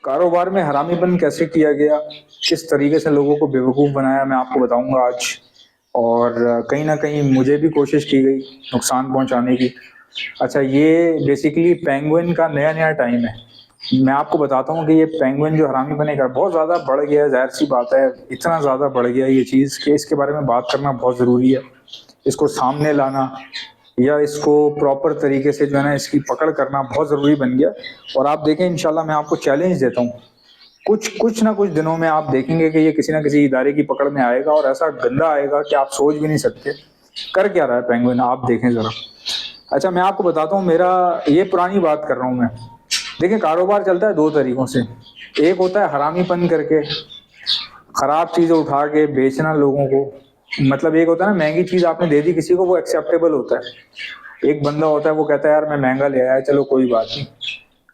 کاروبار میں حرامی پن کیسے کیا گیا، کس طریقے سے لوگوں کو بیوقوف بنایا، میں آپ کو بتاؤں گا آج۔ اور کہیں نہ کہیں مجھے بھی کوشش کی گئی نقصان پہنچانے کی۔ اچھا، یہ بیسیکلی پینگوئن کا نیا نیا ٹائم ہے۔ میں آپ کو بتاتا ہوں کہ یہ پینگوئن جو حرامی بنے گا بہت زیادہ بڑھ گیا ہے، ظاہر سی بات ہے، اتنا زیادہ بڑھ گیا ہے یہ چیز کہ اس کے بارے میں بات کرنا بہت ضروری ہے۔ اس کو سامنے لانا یا اس کو پراپر طریقے سے جو ہے نا اس کی پکڑ کرنا بہت ضروری بن گیا۔ اور آپ دیکھیں انشاءاللہ میں آپ کو چیلنج دیتا ہوں، کچھ نہ کچھ دنوں میں آپ دیکھیں گے کہ یہ کسی نہ کسی ادارے کی پکڑ میں آئے گا، اور ایسا گندا آئے گا کہ آپ سوچ بھی نہیں سکتے کر کیا رہا ہے پینگوئن، آپ دیکھیں ذرا۔ اچھا، میں آپ کو بتاتا ہوں، میرا یہ پرانی بات کر رہا ہوں میں۔ دیکھیں، کاروبار چلتا ہے دو طریقوں سے۔ ایک ہوتا ہے حرامی پن کر کے، خراب چیزیں اٹھا کے بیچنا لوگوں کو، مطلب ایک ہوتا ہے نا مہنگی چیز آپ نے دے دی کسی کو، وہ ایکسیپٹیبل ہوتا ہے۔ ایک بندہ ہوتا ہے وہ کہتا ہے یار میں مہنگا لے آیا، چلو کوئی بات نہیں،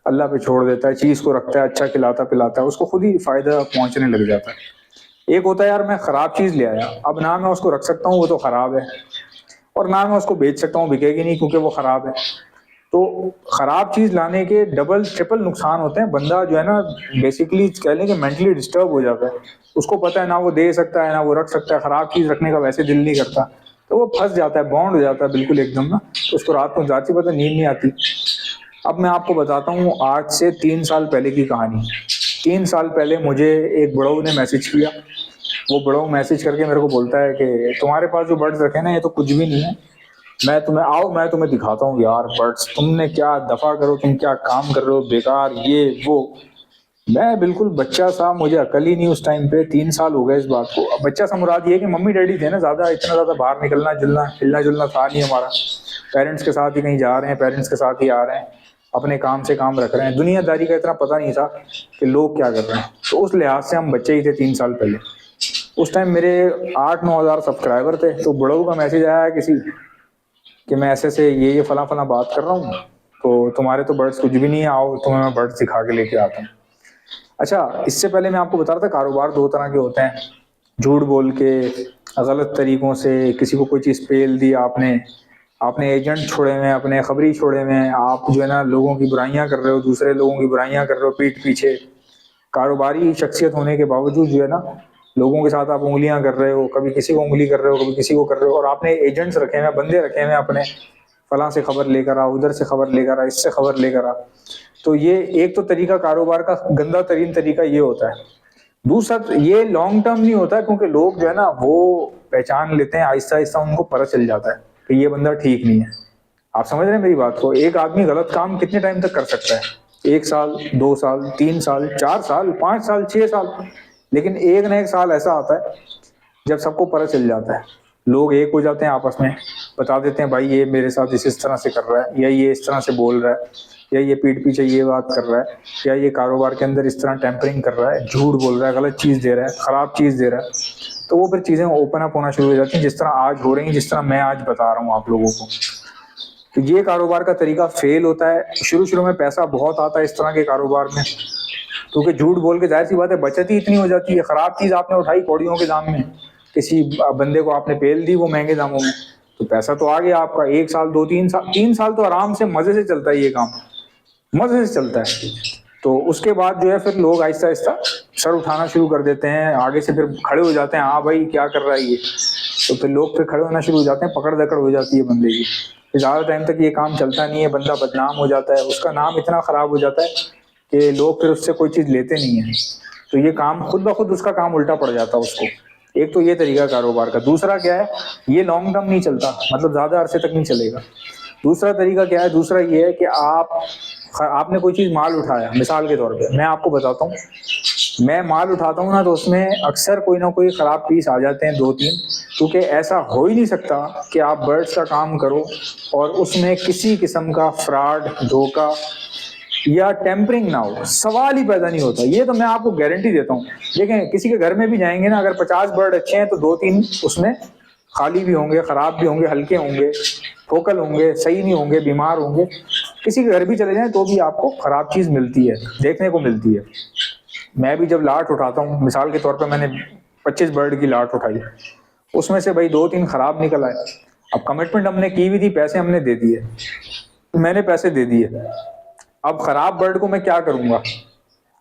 اللہ پہ چھوڑ دیتا ہے، چیز کو رکھتا ہے، اچھا کھلاتا پلاتا ہے، اس کو خود ہی فائدہ پہنچنے لگ جاتا ہے۔ ایک ہوتا ہے یار میں خراب چیز لے آیا، اب نہ میں اس کو رکھ سکتا ہوں، وہ تو خراب ہے، اور نہ میں اس کو بیچ سکتا ہوں، بکے گی نہیں کیونکہ وہ خراب ہے۔ تو خراب چیز لانے کے ڈبل ٹرپل نقصان ہوتے ہیں۔ بندہ جو ہے نا بیسیکلی کہہ لیں کہ مینٹلی ڈسٹرب ہو جاتا ہے، اس کو پتہ ہے نہ وہ دے سکتا ہے نہ وہ رکھ سکتا ہے، خراب چیز رکھنے کا ویسے دل نہیں کرتا، تو وہ پھنس جاتا ہے، بونڈ ہو جاتا ہے بالکل ایک دم نا، تو اس کو رات کو ذاتی پتہ نیند نہیں آتی۔ اب میں آپ کو بتاتا ہوں آج سے 3 سال پہلے کی کہانی۔ 3 سال پہلے مجھے ایک بڑوں نے میسج کیا۔ وہ بڑوں میسج کر کے میرے کو بولتا ہے کہ تمہارے پاس جو برڈز رکھے نا یہ تو کچھ بھی نہیں ہے، میں تمہیں دکھاتا ہوں یار برڈز، تم نے کیا دفع کرو، تم کیا کام کر رہے ہو بیکار، یہ وہ۔ میں بالکل بچہ سا، مجھے عقل ہی نہیں اس ٹائم پہ، 3 سال ہو گئے اس بات کو۔ اب بچہ سا مراد یہ کہ ممی ڈیڈی تھے نا، اتنا زیادہ باہر نکلنا جلنا ہلنا جلنا تھا نہیں ہمارا، پیرنٹس کے ساتھ ہی کہیں جا رہے ہیں، پیرنٹس کے ساتھ ہی آ رہے ہیں، اپنے کام سے کام رکھ رہے ہیں، دنیا داری کا اتنا پتہ نہیں تھا کہ لوگ کیا کر رہے ہیں۔ تو اس لحاظ سے ہم بچے ہی تھے 3 سال پہلے۔ اس ٹائم میرے 8-9 ہزار سبسکرائبر تھے، تو بڑوں کا میسج آیا ہے کسی کہ میں ایسے سے یہ فلاں فلاں بات کر رہا ہوں، تو تمہارے تو برڈز کچھ بھی نہیں ہے، آؤ تمہیں میں برڈز سکھا کے لے کے آتا ہوں۔ اچھا، اس سے پہلے میں آپ کو بتا رہا تھا کاروبار 2 طرح کے ہوتے ہیں۔ جھوٹ بول کے، غلط طریقوں سے کسی کو کوئی چیز پیل دی آپ نے ایجنٹ چھوڑے ہوئے ہیں، اپنے خبری چھوڑے ہوئے ہیں، آپ جو ہے نا لوگوں کی برائیاں کر رہے ہو، دوسرے لوگوں کی برائیاں کر رہے ہو پیٹھ پیچھے۔ کاروباری شخصیت ہونے کے باوجود جو ہے نا لوگوں کے ساتھ آپ انگلیاں کر رہے ہو، کبھی کسی کو انگلی کر رہے ہو، کبھی کسی کو کر رہے ہو، اور آپ نے ایجنٹس رکھے ہوئے ہیں، بندے رکھے ہوئے ہیں اپنے، فلاں سے خبر لے کر آ، ادھر سے خبر لے کر آ، اس سے خبر لے کر آ۔ تو یہ ایک تو طریقہ کاروبار کا گندا ترین طریقہ یہ ہوتا ہے۔ دوسرا یہ لانگ ٹرم نہیں ہوتا ہے، کیونکہ لوگ جو ہے نا وہ پہچان لیتے ہیں، آہستہ آہستہ ان کو پتہ چل جاتا ہے کہ یہ بندہ ٹھیک نہیں ہے۔ آپ سمجھ رہے ہیں میری بات کو؟ ایک آدمی غلط کام کتنے ٹائم تک کر سکتا ہے؟ 1 سال، 2 سال، 3 سال، 4 سال، 5 سال، 6 سال، لیکن ایک نہ ایک سال ایسا آتا ہے جب سب کو پتہ چل جاتا ہے، لوگ ایک ہو جاتے ہیں، آپس میں بتا دیتے ہیں بھائی یہ میرے ساتھ اس طرح سے کر رہا ہے، یا یہ اس طرح سے بول رہا ہے، یا یہ پیٹھ پیچھے یہ بات کر رہا ہے، یا یہ کاروبار کے اندر اس طرح ٹیمپرنگ کر رہا ہے، جھوٹ بول رہا ہے، غلط چیز دے رہا ہے، خراب چیز دے رہا ہے۔ تو وہ پھر چیزیں اوپن اپ ہونا شروع ہو جاتی ہیں، جس طرح آج ہو رہی ہیں، جس طرح میں آج بتا رہا ہوں آپ لوگوں کو۔ تو یہ کاروبار کا طریقہ فیل ہوتا ہے۔ شروع میں پیسہ بہت آتا ہے اس طرح کے کاروبار میں، کیونکہ جھوٹ بول کے ظاہر سی بات ہے بچت ہی اتنی ہو جاتی ہے۔ خراب چیز آپ نے اٹھائی کوڑیوں کے دام میں، کسی بندے کو آپ نے پیل دی وہ مہنگے داموں میں، تو پیسہ تو آ گیا آپ کا۔ 1 سال، 2، 3 سال، 3 سال تو آرام سے مزے سے چلتا ہے یہ کام، مزے سے چلتا ہے۔ تو اس کے بعد جو ہے پھر لوگ آہستہ آہستہ سر اٹھانا شروع کر دیتے ہیں، آگے سے پھر کھڑے ہو جاتے ہیں، ہاں بھائی کیا کر رہا ہے یہ، تو پھر لوگ پھر کھڑے ہونا شروع ہو جاتے ہیں، پکڑ دکڑ ہو جاتی ہے بندے کی، زیادہ ٹائم تک یہ کام چلتا نہیں ہے، بندہ بدنام ہو جاتا ہے، اس کا نام اتنا خراب ہو جاتا ہے کہ لوگ پھر اس سے کوئی چیز لیتے نہیں ہیں، تو یہ کام خود بخود اس کا کام الٹا پڑ جاتا ہے اس کو۔ ایک تو یہ طریقہ کاروبار کا۔ دوسرا کیا ہے، یہ لانگ ٹرم نہیں چلتا، مطلب زیادہ عرصے تک نہیں چلے گا۔ دوسرا طریقہ کیا ہے، دوسرا یہ ہے کہ آپ نے کوئی چیز مال اٹھایا، مثال کے طور پہ میں آپ کو بتاتا ہوں، میں مال اٹھاتا ہوں نا تو اس میں اکثر کوئی نہ کوئی خراب پیس آ جاتے ہیں 2-3، کیونکہ ایسا ہو ہی نہیں سکتا کہ آپ برڈز کا کام کرو اور اس میں کسی قسم کا فراڈ، دھوکہ یا ٹیمپرنگ نہ ہو، سوال ہی پیدا نہیں ہوتا۔ یہ تو میں آپ کو گارنٹی دیتا ہوں۔ دیکھیں کسی کے گھر میں بھی جائیں گے نا، اگر 50 برڈ اچھے ہیں تو 2-3 اس میں خالی بھی ہوں گے، خراب بھی ہوں گے، ہلکے ہوں گے، فوکل ہوں گے، صحیح نہیں ہوں گے، بیمار ہوں گے۔ کسی کے گھر بھی چلے جائیں تو بھی آپ کو خراب چیز ملتی ہے، دیکھنے کو ملتی ہے۔ میں بھی جب لاٹ اٹھاتا ہوں، مثال کے طور پہ میں نے 25 برڈ کی لاٹ اٹھائی، اس میں سے بھائی 2-3 خراب نکل آئے۔ اب کمٹمنٹ ہم نے کی ہوئی تھی، پیسے ہم نے دے دیے، میں نے پیسے دے دیے، اب خراب برڈ کو میں کیا کروں گا؟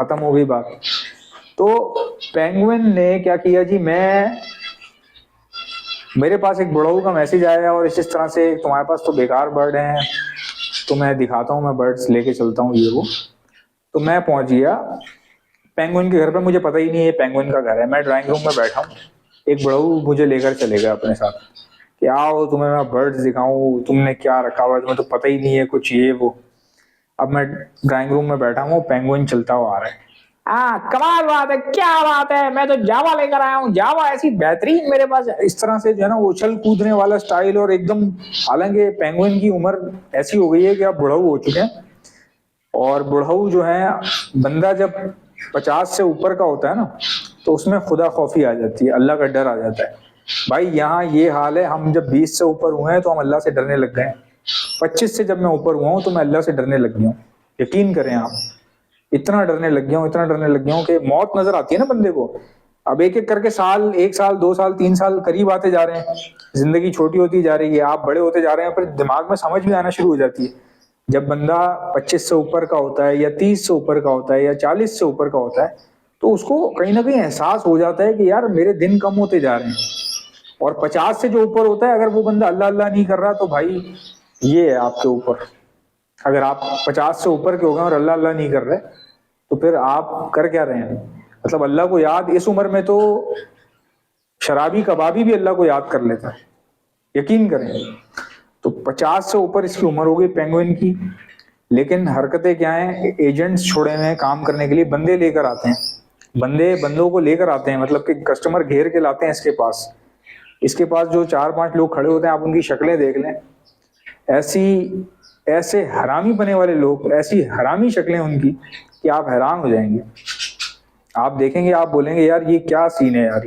ختم ہو گئی بات. تو پینگوئن نے کیا کیا جی, میرے پاس ایک بڑھؤ کا میسج آیا اور اس طرح سے تمہارے پاس تو بیکار برڈ ہیں, تو میں دکھاتا ہوں, میں برڈس لے کے چلتا ہوں یہ وہ. تو میں پہنچ گیا پینگوئن کے گھر پہ, مجھے پتہ ہی نہیں ہے پینگوئن کا گھر ہے. میں ڈرائنگ روم میں بیٹھا ہوں, ایک بڑھؤ مجھے لے کر چلے گیا اپنے ساتھ کہ آؤ تمہیں میں برڈس دکھاؤں, تم نے کیا رکھا ہوا ہے, تمہیں تو پتہ ہی نہیں ہے کچھ یہ وہ. اب میں ڈرائنگ روم میں بیٹھا ہوں, پینگوئن چلتا ہوا آ رہا ہے. کمال بات ہے, کیا بات ہے, میں تو جاوا لے کر آیا ہوں, جاوا ایسی بہترین میرے پاس. اس طرح سے جو ہے نا اچھل کودنے والا سٹائل, اور ایک دم, حالانکہ پینگوئن کی عمر ایسی ہو گئی ہے کہ اب بڑھؤ ہو چکے ہیں. اور بڑھؤ جو ہے, بندہ جب 50 سے اوپر کا ہوتا ہے نا تو اس میں خدا خوفی آ جاتی ہے, اللہ کا ڈر آ جاتا ہے. بھائی یہاں یہ حال ہے, ہم جب 20 سے اوپر ہوئے ہیں تو ہم اللہ سے ڈرنے لگ گئے ہیں. 25 سے جب میں اوپر ہوا ہوں تو میں اللہ سے ڈرنے لگ گیا ہوں. یقین کریں آپ, اتنا ڈرنے لگ گیا ہوں کہ موت نظر آتی ہے نا بندے کو. اب ایک ایک کر کے سال, 1 سال 2 سال 3 سال قریب آتے جا رہے ہیں, زندگی چھوٹی ہوتی جا رہی ہے, آپ بڑے ہوتے جا رہے ہیں, پھر دماغ میں سمجھ بھی آنا شروع ہو جاتی ہے. جب بندہ 25 سے اوپر کا ہوتا ہے, یا 30 سے اوپر کا ہوتا ہے, یا 40 سے اوپر کا ہوتا ہے, تو اس کو کہیں نہ کہیں احساس ہو جاتا ہے کہ یار میرے دن کم ہوتے جا رہے ہیں. اور 50 سے جو اوپر ہوتا ہے, اگر وہ بندہ اللہ اللہ نہیں کر رہا تو بھائی یہ ہے آپ کے اوپر. اگر آپ 50 سے اوپر کے ہو گئے اور اللہ اللہ نہیں کر رہے تو پھر آپ کر کیا رہے ہیں. مطلب اللہ کو یاد اس عمر میں تو شرابی کبابی بھی اللہ کو یاد کر لیتا ہے, یقین کریں. تو 50 سے اوپر اس کی عمر ہو گئی پینگوئن کی, لیکن حرکتیں کیا ہیں, ایجنٹس چھوڑے ہوئے ہیں کام کرنے کے لیے, بندے لے کر آتے ہیں, بندوں کو لے کر آتے ہیں, مطلب کہ کسٹمر گھیر کے لاتے ہیں اس کے پاس جو 4-5 لوگ کھڑے ہوتے ہیں, آپ ان کی شکلیں دیکھ لیں, ایسے حرامی بنے والے لوگ, ایسی حرامی شکلیں ان کی کہ آپ حیران ہو جائیں گے. آپ دیکھیں گے, آپ بولیں گے یار یہ کیا سین ہے یار,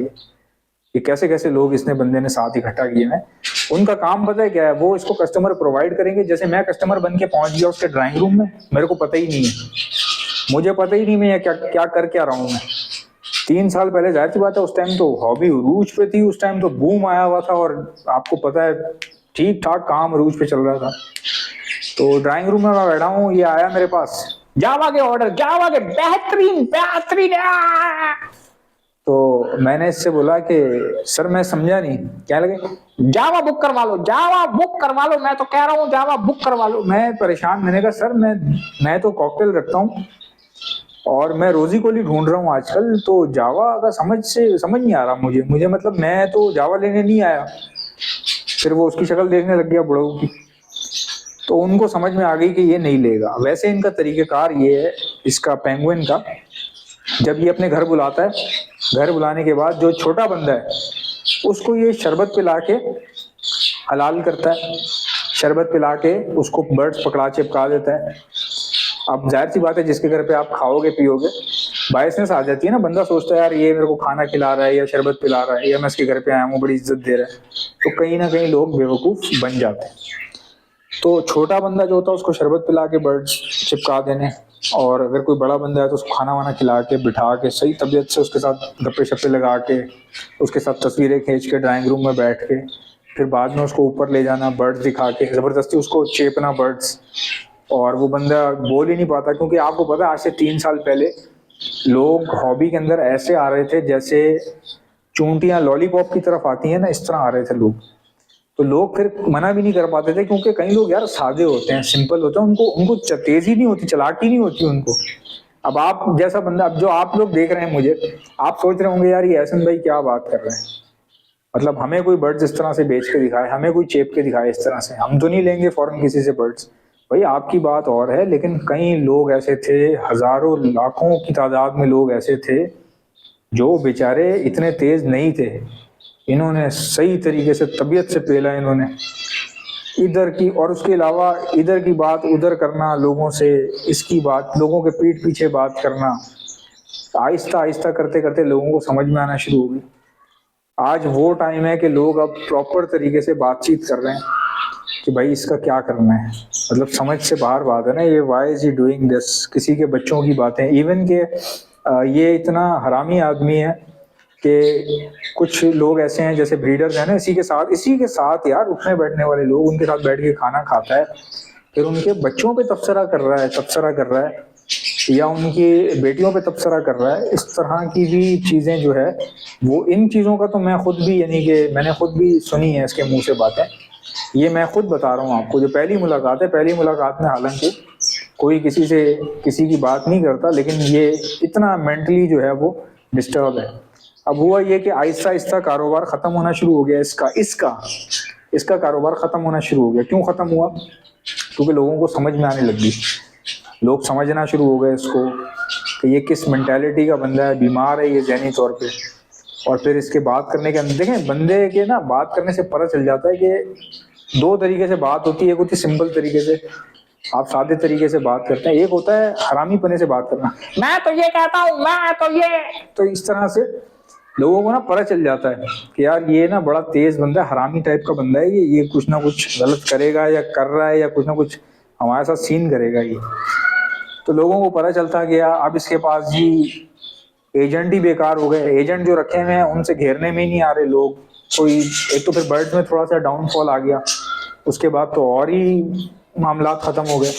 یہ کیسے کیسے لوگ اس نے بندے نے ساتھ اکٹھا کیے ہیں. ان کا کام پتہ ہے کیا ہے, وہ اس کو کسٹمر پرووائڈ کریں گے. جیسے میں کسٹمر بن کے پہنچ گیا اس کے ڈرائنگ روم میں, میرے کو پتہ ہی نہیں ہے, مجھے پتہ ہی نہیں میں کیا کر کیا رہا ہوں. میں 3 سال پہلے, ظاہر سی بات ہے اس ٹائم تو ہابی عروج پہ تھی, اس ٹائم تو بوم آیا ہوا تھا, اور آپ کو پتہ ہے ٹھیک ٹھاک کام عروج پہ چل رہا تھا. تو ڈرائنگ روم میں بیٹھا ہوں, یہ آیا میرے پاس, جاوا کے آرڈر, جاوا کے بہترین. تو میں نے اس سے بولا کہ سر میں سمجھا نہیں, کیا لگے جاوا بک کروا لو, جاوا بک کروا لو, میں تو کہہ رہا ہوں جاوا بک کروا لو. میں پریشان, میں نے کہا سر میں تو کاکٹیل رکھتا ہوں اور میں روزی کو لی ڈھونڈ رہا ہوں آج کل, تو جاوا کا سمجھ نہیں آ رہا مجھے, مطلب میں تو جاوا لینے نہیں آیا. پھر وہ اس کی شکل دیکھنے لگ گیا بڑھؤ کی, تو ان کو سمجھ میں آ گئی کہ یہ نہیں لے گا. ویسے ان کا طریقہ کار یہ ہے, اس کا پینگوئن کا, جب یہ اپنے گھر بلاتا ہے, گھر بلانے کے بعد جو چھوٹا بندہ ہے اس کو یہ شربت پلا کے حلال کرتا ہے, شربت پلا کے اس کو برڈس پکڑا چپکا دیتا ہے. اب ظاہر سی بات ہے جس کے گھر پہ آپ کھاؤ گے پیو گے, باعثنس آ جاتی ہے نا, بندہ سوچتا ہے یار یہ میرے کو کھانا کھلا رہا ہے یا شربت پلا رہا ہے, یا میں اس کے گھر پہ آیا ہوں بڑی عزت دے رہا ہے, تو کہیں نہ کہیں لوگ بیوقوف بن جاتے ہیں. تو چھوٹا بندہ جو ہوتا ہے اس کو شربت پلا کے برڈ چپکا دینے, اور اگر کوئی بڑا بندہ ہے تو اس کو کھانا وانا کھلا کے بٹھا کے صحیح طبیعت سے اس کے ساتھ گپے شپے لگا کے, اس کے ساتھ تصویریں کھینچ کے ڈرائنگ روم میں بیٹھ کے, پھر بعد میں اس کو اوپر لے جانا, برڈز دکھا کے زبردستی اس کو چیپنا برڈز. اور وہ بندہ بول ہی نہیں پاتا, کیونکہ آپ کو پتا آج سے 3 سال پہلے لوگ ہابی کے اندر ایسے آ رہے تھے جیسے چونٹیاں لالی پاپ کی طرف آتی ہیں نا, اس طرح آ رہے تھے لوگ. تو لوگ پھر منع بھی نہیں کر پاتے تھے, کیونکہ کئی لوگ یار سادے ہوتے ہیں, سمپل ہوتے ہیں, ان کو تیزی نہیں ہوتی, چلاکی نہیں ہوتی ان کو. اب آپ جیسا بندہ, اب جو آپ لوگ دیکھ رہے ہیں مجھے, آپ سوچ رہے ہوں گے یار یہ احسن بھائی کیا بات کر رہے ہیں, مطلب ہمیں کوئی برڈز اس طرح سے بیچ کے دکھائے, ہمیں کوئی چیپ کے دکھائے اس طرح سے, ہم تو نہیں لیں گے فوراً کسی سے برڈز. بھائی آپ کی بات اور ہے, لیکن کئی لوگ ایسے تھے, ہزاروں لاکھوں کی تعداد میں لوگ ایسے تھے جو بیچارے اتنے تیز نہیں تھے. انہوں نے صحیح طریقے سے طبیعت سے پیلا, انہوں نے ادھر کی, اور اس کے علاوہ ادھر کی بات ادھر کرنا لوگوں سے, اس کی بات لوگوں کے پیٹھ پیچھے بات کرنا, آہستہ آہستہ کرتے کرتے لوگوں کو سمجھ میں آنا شروع ہو گئی. آج وہ ٹائم ہے کہ لوگ اب پراپر طریقے سے بات چیت کر رہے ہیں کہ بھائی اس کا کیا کرنا ہے, مطلب سمجھ سے باہر بات ہے نا یہ, Y is he doing this, کسی کے بچوں کی باتیں, ایون کہ یہ اتنا حرامی آدمی ہے کہ کچھ لوگ ایسے ہیں جیسے بریڈرز ہیں نا, اسی کے ساتھ یار اٹھنے بیٹھنے والے لوگ, ان کے ساتھ بیٹھ کے کھانا کھاتا ہے, پھر ان کے بچوں پہ تبصرہ کر رہا ہے. یا ان کی بیٹیوں پہ تبصرہ کر رہا ہے، اس طرح کی بھی چیزیں جو ہے وہ، ان چیزوں کا تو میں خود بھی یعنی کہ میں نے خود بھی سنی ہے اس کے منہ سے باتیں. یہ میں خود بتا رہا ہوں آپ کو، جو پہلی ملاقات ہے، پہلی ملاقات میں حالانکہ کوئی کسی سے کسی کی بات نہیں کرتا، لیکن یہ اتنا مینٹلی جو ہے وہ ڈسٹرب ہے. اب ہوا یہ کہ آہستہ آہستہ کاروبار ختم ہونا شروع ہو گیا اس کا کاروبار ختم ہونا شروع ہو گیا. کیوں ختم ہوا؟ کیونکہ لوگوں کو سمجھ میں آنے لگ گئی، لوگ سمجھنا شروع ہو گئے اس کو کہ یہ کس مینٹیلٹی کا بندہ ہے، بیمار ہے یہ ذہنی طور پہ. اور پھر اس کے بات کرنے کے اندر دیکھیں، بندے کے نا بات کرنے سے پتہ چل جاتا ہے کہ دو طریقے سے بات ہوتی ہے. ایک ہوتی ہے سمپل طریقے سے، آپ سادے طریقے سے بات کرتے ہیں. ایک ہوتا ہے حرامی پنے سے بات کرنا، میں تو یہ کہتا ہوں، میں تو یہ، تو اس طرح سے لوگوں کو نا پتہ چل جاتا ہے کہ یار یہ نا بڑا تیز بندہ ہے، حرامی ٹائپ کا بندہ ہے، یہ کچھ نہ کچھ غلط کرے گا یا کر رہا ہے، یا کچھ نہ کچھ ہمارے ساتھ سین کرے گا یہ. تو لوگوں کو پتہ چلتا گیا. اب اس کے پاس جی ایجنٹ ہی بیکار ہو گئے، ایجنٹ جو رکھے ہوئے ہیں ان سے گھیرنے میں ہی نہیں آ رہے لوگ. کوئی ایک تو پھر برڈ میں تھوڑا سا ڈاؤن فال آ گیا، اس کے بعد تو اور ہی معاملات ختم ہو گئے.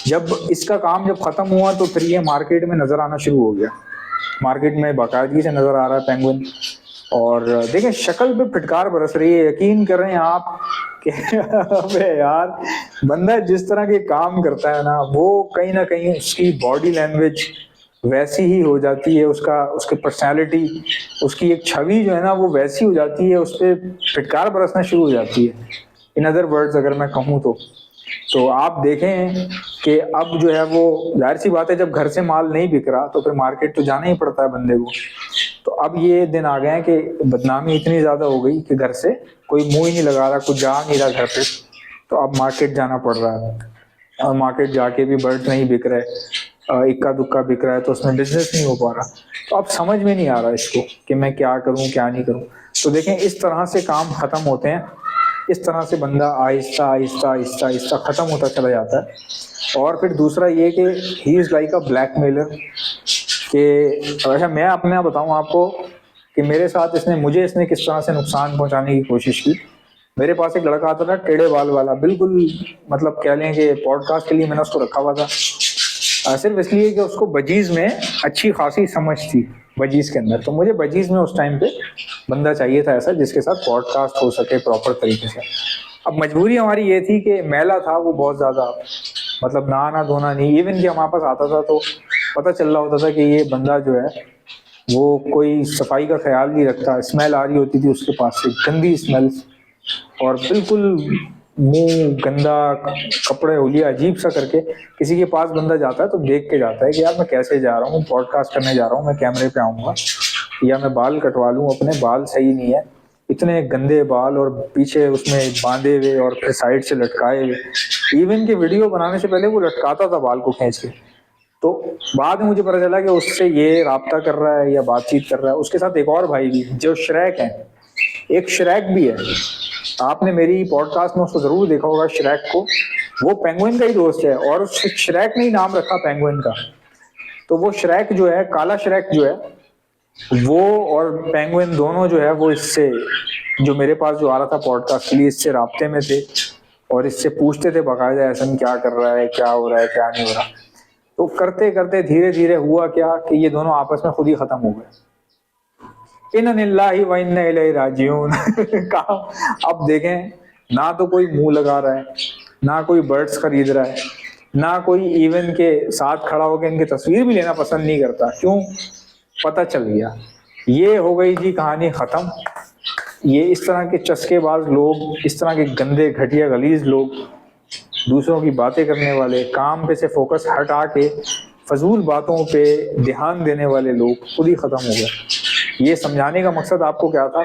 جب اس کا کام جب ختم ہوا تو پھر یہ مارکیٹ میں نظر آنا شروع ہو گیا، مارکیٹ میں باقاعدگی سے نظر آ رہا ہے پینگوئن. اور دیکھیں شکل پہ پھٹکار برس رہی ہے. یقین کر رہے ہیں آپ کہ ابے یار بندہ جس طرح کے کام کرتا ہے نا، وہ کہیں نہ کہیں اس کی باڈی لینگویج ویسی ہی ہو جاتی ہے، اس کی پرسنالٹی، اس کی ایک چھوی جو ہے نا وہ ویسی ہو جاتی ہے، اس پہ پھٹکار برسنا شروع ہو جاتی ہے. ان ادر ورڈز اگر میں کہوں تو آپ دیکھیں کہ اب جو ہے وہ ظاہر سی بات ہے، جب گھر سے مال نہیں بک رہا تو پھر مارکیٹ تو جانا ہی پڑتا ہے بندے کو. تو اب یہ دن آ گئے ہیں کہ بدنامی اتنی زیادہ ہو گئی کہ گھر سے کوئی منہ ہی نہیں لگا رہا، کچھ جا نہیں رہا گھر پہ، تو اب مارکیٹ جانا پڑ رہا ہے. اور مارکیٹ جا کے بھی برڈ نہیں بک رہے، اکا دکا بک رہا ہے، تو اس میں بزنس نہیں ہو پا رہا. تو اب سمجھ میں نہیں آ رہا اس کو کہ میں کیا کروں کیا نہیں کروں. تو دیکھیں اس طرح سے کام ختم ہوتے ہیں، اس طرح سے بندہ آہستہ آہستہ آہستہ آہستہ ختم ہوتا چلا جاتا ہے. اور پھر دوسرا یہ کہ he is like a blackmailer. کہ اچھا میں اپنا بتاؤں آپ کو کہ میرے ساتھ اس نے کس طرح سے نقصان پہنچانے کی کوشش کی. میرے پاس ایک لڑکا آتا تھا ٹیڑے بال والا، بالکل مطلب کہہ لیں کہ پوڈ کاسٹ کے لیے میں نے اس کو رکھا ہوا تھا صرف اس لیے کہ اس کو بجیز میں اچھی خاصی سمجھ تھی، بجیز کے اندر. تو مجھے بجیز میں اس ٹائم پہ بندہ چاہیے تھا ایسا جس کے ساتھ پوڈ کاسٹ ہو سکے پراپر طریقے سے. اب مجبوری ہماری یہ تھی کہ میلا تھا وہ بہت زیادہ، مطلب نہانا دھونا نہیں، ایون کہ ہمارے پاس آتا تھا تو پتہ چل رہا ہوتا تھا کہ یہ بندہ جو ہے وہ کوئی صفائی کا خیال نہیں رکھتا. اسمیل آ رہی ہوتی تھی اس کے پاس سے، گندی اسمیل، اور بالکل منہ گندا، کپڑے ہولیا عجیب سا کر کے. کسی کے پاس بندہ جاتا ہے تو دیکھ کے جاتا ہے کہ یار میں کیسے جا رہا ہوں، پوڈ کاسٹ کرنے جا رہا ہوں، میں کیمرے پہ آؤں گا یا میں بال کٹوا لوں اپنے، بال صحیح نہیں ہے، اتنے گندے بال اور پیچھے اس میں باندھے ہوئے اور پھر سائڈ سے لٹکائے ہوئے. ایون کہ ویڈیو بنانے سے پہلے وہ لٹکاتا تھا بال کو کھینچ کے. تو بعد میں مجھے پتا چلا کہ اس سے یہ رابطہ کر رہا ہے یا بات چیت کر رہا ہے. اس کے ساتھ ایک اور بھائی بھی جو شریک ہے، ایک شریک بھی ہے، آپ نے میری پوڈ کاسٹ میں اس کو ضرور دیکھا ہوگا شریک کو. وہ پینگوئن کا ہی دوست ہے اور اس شریک نے ہی نام رکھا پینگوئن کا. تو وہ شریک جو ہے، کالا شریک جو ہے، وہ اور پینگوئن دونوں جو ہے وہ اس سے، جو میرے پاس جو آ رہا تھا پوڈ کاسٹ کے لیے، اس سے رابطے میں تھے اور اس سے پوچھتے تھے باقاعدہ احسن کیا کر رہا ہے، کیا ہو رہا ہے، کیا نہیں ہو رہا. تو کرتے کرتے دھیرے دھیرے ہوا کیا کہ یہ دونوں آپس میں خود ہی ختم ہو گئے. اِنَّ لِلَّهِ وَإِنَّا إِلَيْهِ رَاجِعُونَ. اب دیکھیں نہ تو کوئی منہ لگا رہا ہے، نہ کوئی برڈز خرید رہا ہے، نہ کوئی ایون کے ساتھ کھڑا ہو کے ان کی تصویر بھی لینا پسند نہیں کرتا. کیوں؟ پتہ چل گیا. یہ ہو گئی جی کہانی ختم. یہ اس طرح کے چسکے باز لوگ، اس طرح کے گندے گھٹیا غلیظ لوگ، دوسروں کی باتیں کرنے والے، کام پہ سے فوکس ہٹا کے فضول باتوں پہ دھیان دینے والے لوگ خود ہی ختم ہو گئے. یہ سمجھانے کا مقصد آپ کو کیا تھا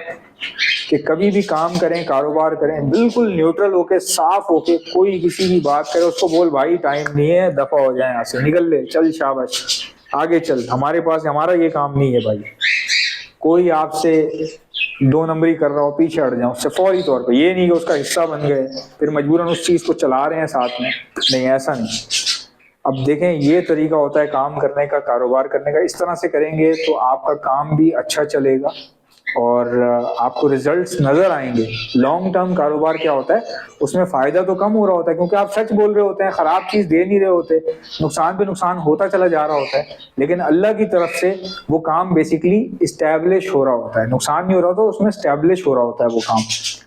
کہ کبھی بھی کام کریں، کاروبار کریں، بالکل نیوٹرل ہو کے، صاف ہو کے. کوئی کسی کی بات کرے اس کو بول بھائی ٹائم نہیں ہے، دفع ہو جائیں یہاں سے، نکل لے، چل شاباش آگے چل، ہمارے پاس ہمارا یہ کام نہیں ہے بھائی. کوئی آپ سے دو نمبری کر رہا ہو، پیچھے ہٹ جاؤ اس سے فوری طور پہ. یہ نہیں کہ اس کا حصہ بن گئے پھر مجبوراً اس چیز کو چلا رہے ہیں ساتھ میں، نہیں، ایسا نہیں. اب دیکھیں یہ طریقہ ہوتا ہے کام کرنے کا، کاروبار کرنے کا. اس طرح سے کریں گے تو آپ کا کام بھی اچھا چلے گا اور آپ کو ریزلٹس نظر آئیں گے. لانگ ٹرم کاروبار کیا ہوتا ہے, اس میں فائدہ تو کم ہو رہا ہوتا ہے کیونکہ آپ سچ بول رہے ہوتے ہیں, خراب چیز دے نہیں رہے ہوتے, نقصان پہ نقصان ہوتا چلا جا رہا ہوتا ہے, لیکن اللہ کی طرف سے وہ کام بیسیکلی اسٹیبلش ہو رہا ہوتا ہے, نقصان نہیں ہو رہا ہوتا, اس میں اسٹیبلش ہو رہا ہوتا ہے وہ کام,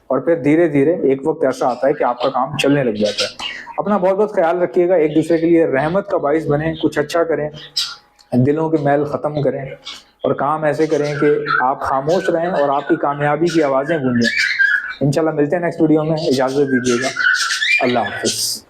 اور پھر دھیرے دھیرے ایک وقت ایسا آتا ہے کہ آپ کا کام چلنے لگ جاتا ہے. اپنا بہت بہت خیال رکھیے گا, ایک دوسرے کے لیے رحمت کا باعث بنیں, کچھ اچھا کریں, دلوں کے میل ختم کریں, اور کام ایسے کریں کہ آپ خاموش رہیں اور آپ کی کامیابی کی آوازیں گونجیں. انشاءاللہ ملتے ہیں نیکسٹ ویڈیو میں, اجازت دیجیے گا, اللہ حافظ.